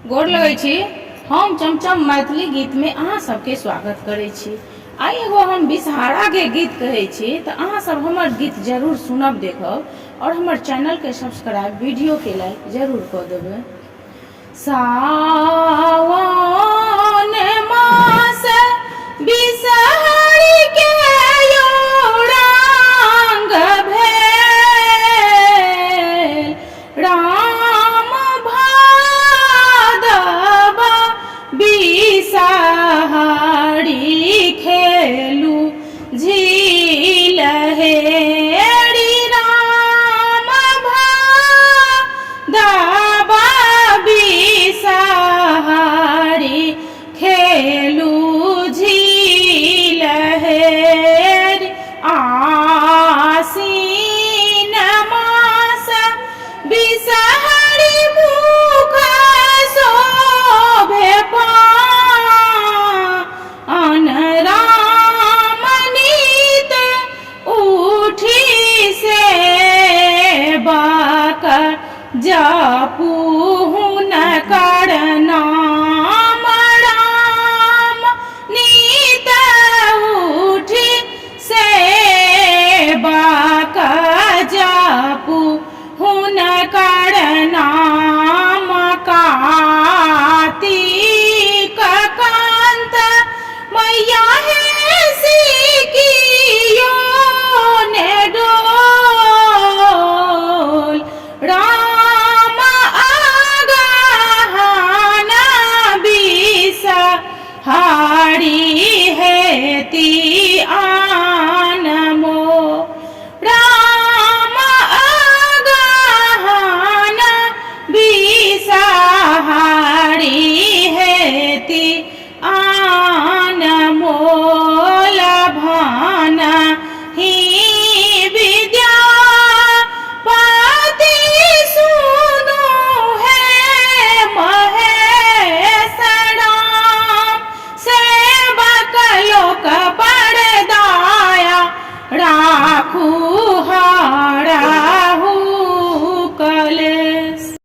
गोर लगै छी। हम चमचम मैथिली गीत में अहाँ सबके स्वागत करै छी। आई एगो हम बिसहारा के गीत कहै छी तऽ अहाँ सब हमर गीत जरूर सुनब, देखब और हमर चैनल के सब्सक्राइब, वीडियो के लाइक जरूर कऽ देबै। सा